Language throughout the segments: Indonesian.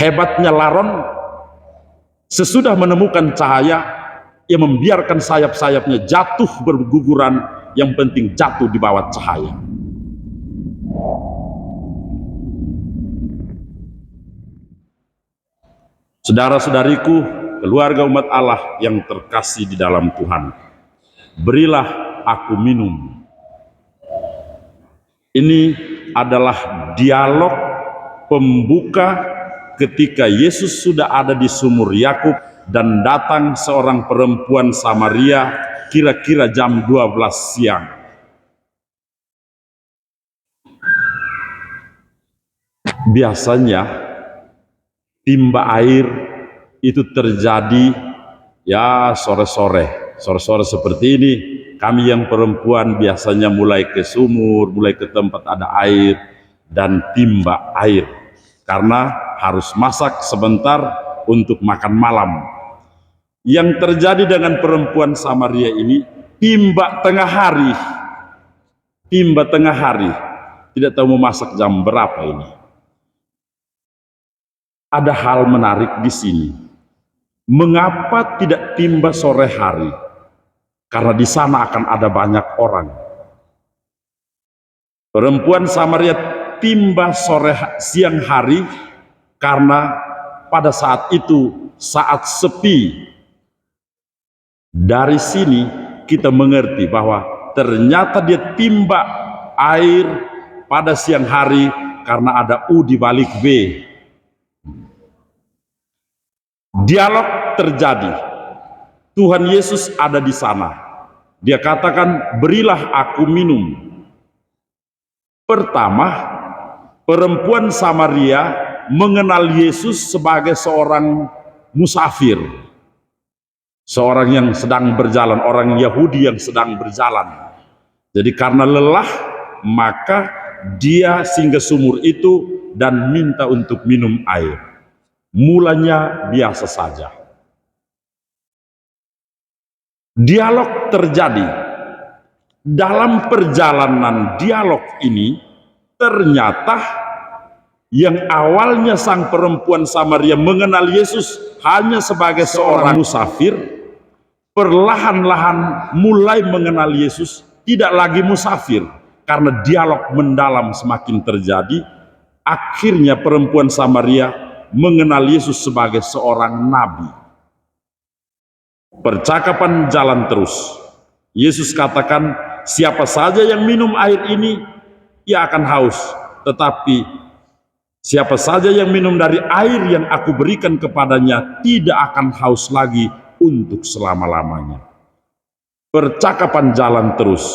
Hebatnya laron, sesudah menemukan cahaya, ia membiarkan sayap-sayapnya jatuh berguguran, yang penting jatuh di bawah cahaya. Saudara-saudariku, keluarga umat Allah yang terkasih di dalam Tuhan, berilah aku minum. Ini adalah dialog pembuka ketika Yesus sudah ada di sumur Yakub dan datang seorang perempuan Samaria kira-kira jam 12 siang. Biasanya timba air itu terjadi ya sore-sore seperti ini. Kami yang perempuan biasanya mulai ke sumur, mulai ke tempat ada air dan timba air, karena harus masak sebentar untuk makan malam. Yang terjadi dengan perempuan Samaria ini, timba tengah hari, tidak tahu mau masak jam berapa ini. Ada hal menarik di sini. Mengapa tidak timba sore hari? Karena di sana akan ada banyak orang. Perempuan Samaria timba siang hari karena pada saat itu saat sepi. Dari sini kita mengerti bahwa ternyata dia timba air pada siang hari karena ada U di balik B. Dialog terjadi. Tuhan Yesus ada di sana. Dia katakan, berilah aku minum. Pertama, perempuan Samaria mengenal Yesus sebagai seorang musafir, seorang yang sedang berjalan, orang Yahudi yang sedang berjalan. Jadi karena lelah, maka dia singgah sumur itu dan minta untuk minum air. Mulanya biasa saja. Dialog terjadi. Dalam perjalanan dialog ini, ternyata yang awalnya sang perempuan Samaria mengenal Yesus hanya sebagai seorang musafir, perlahan-lahan mulai mengenal Yesus, tidak lagi musafir. Karena dialog mendalam semakin terjadi, akhirnya perempuan Samaria mengenal Yesus sebagai seorang nabi. Percakapan jalan terus. Yesus katakan, siapa saja yang minum air ini, ia akan haus. Tetapi siapa saja yang minum dari air yang aku berikan kepadanya, tidak akan haus lagi untuk selama-lamanya. Percakapan jalan terus.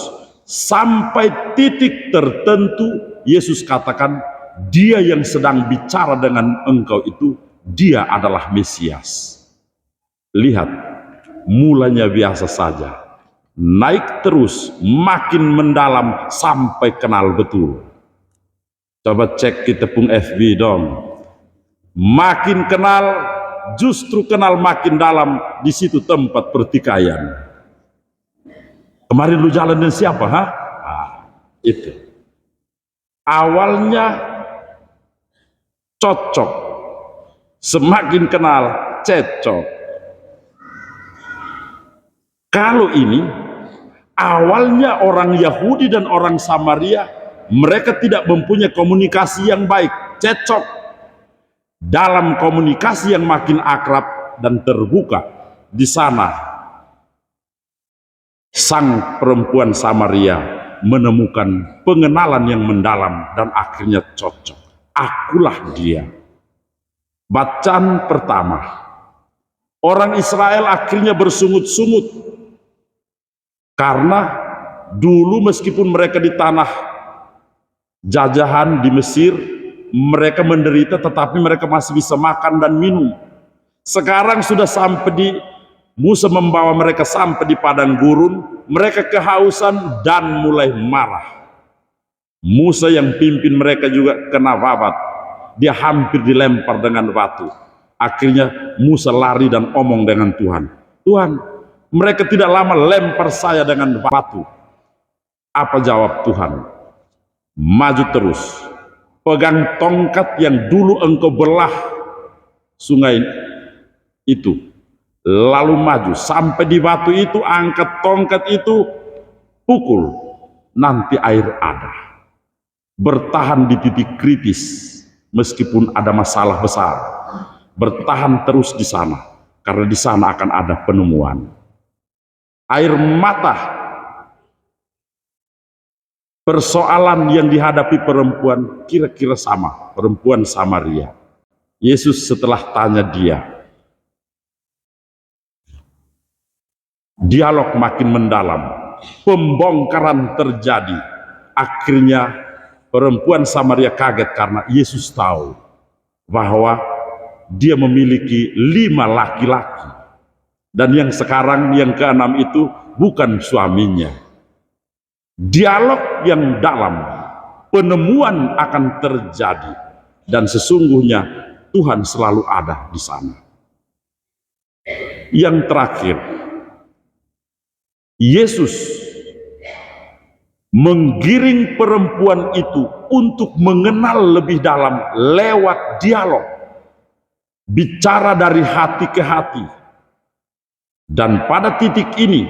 Sampai titik tertentu, Yesus katakan, dia yang sedang bicara dengan engkau itu, dia adalah Mesias. Lihat, mulanya biasa saja, naik terus, makin mendalam sampai kenal betul. Coba cek di tepung FB dong. Makin kenal, justru kenal makin dalam, di situ tempat pertikaian. Kemarin lu jalan dengan siapa, ha? Itu. Awalnya cocok, semakin kenal cecok. Kalau ini awalnya orang Yahudi dan orang Samaria, mereka tidak mempunyai komunikasi yang baik, cecok. Dalam komunikasi yang makin akrab dan terbuka, di sana sang perempuan Samaria menemukan pengenalan yang mendalam dan akhirnya cocok. Akulah dia. Bacaan pertama, orang Israel akhirnya bersungut-sungut karena dulu meskipun mereka di tanah jajahan di Mesir, mereka menderita tetapi mereka masih bisa makan dan minum. Sekarang sudah sampai di Musa membawa mereka sampai di padang gurun, mereka kehausan dan mulai marah. Musa yang pimpin mereka juga kena babat, dia hampir dilempar dengan batu. Akhirnya Musa lari dan omong dengan Tuhan, Tuhan, mereka tidak lama lempar saya dengan batu. Apa jawab Tuhan? Maju terus, pegang tongkat yang dulu engkau belah sungai itu, lalu maju sampai di batu itu, angkat tongkat itu, pukul, nanti air ada. Bertahan di titik kritis meskipun ada masalah besar, bertahan terus di sana karena di sana akan ada penemuan. Air mata persoalan yang dihadapi perempuan kira-kira sama, perempuan Samaria. Yesus setelah tanya dia, dialog makin mendalam, pembongkaran terjadi. Akhirnya perempuan Samaria kaget karena Yesus tahu bahwa dia memiliki 5 laki-laki, dan yang sekarang yang ke-6 itu bukan suaminya. Dialog yang dalam, penemuan akan terjadi, dan sesungguhnya Tuhan selalu ada di sana. Yang terakhir, Yesus menggiring perempuan itu untuk mengenal lebih dalam lewat dialog, bicara dari hati ke hati. Dan pada titik ini,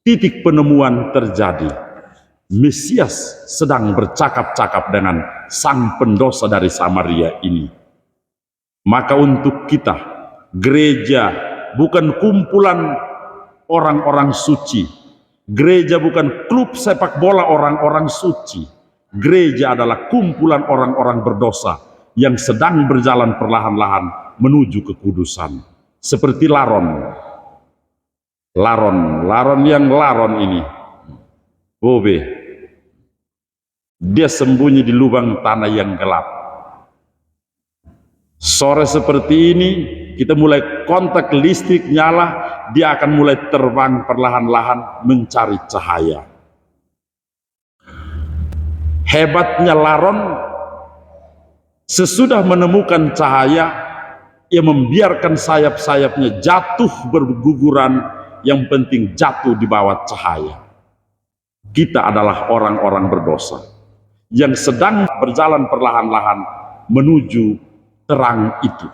titik penemuan terjadi. Mesias sedang bercakap-cakap dengan sang pendosa dari Samaria ini. Maka untuk kita, gereja bukan kumpulan orang-orang suci. Gereja bukan klub sepak bola orang-orang suci. Gereja adalah kumpulan orang-orang berdosa yang sedang berjalan perlahan-lahan menuju kekudusan. Seperti Laron ini, Bobe, dia sembunyi di lubang tanah yang gelap. Sore seperti ini, kita mulai kontak listrik nyala, dia akan mulai terbang perlahan-lahan mencari cahaya. Hebatnya Laron, sesudah menemukan cahaya, ia membiarkan sayap-sayapnya jatuh berguguran, yang penting jatuh di bawah cahaya. Kita adalah orang-orang berdosa yang sedang berjalan perlahan-lahan menuju terang itu,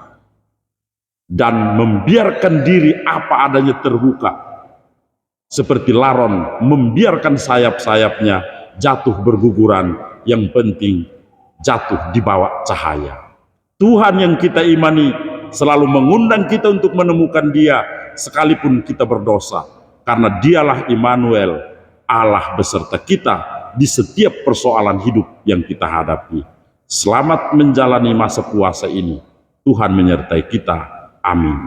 dan membiarkan diri apa adanya terbuka, seperti Laron membiarkan sayap-sayapnya jatuh berguguran, yang penting jatuh di bawah cahaya. Tuhan yang kita imani selalu mengundang kita untuk menemukan Dia sekalipun kita berdosa, karena Dialah Immanuel, Allah beserta kita di setiap persoalan hidup yang kita hadapi. Selamat menjalani masa puasa ini. Tuhan menyertai kita. Amin.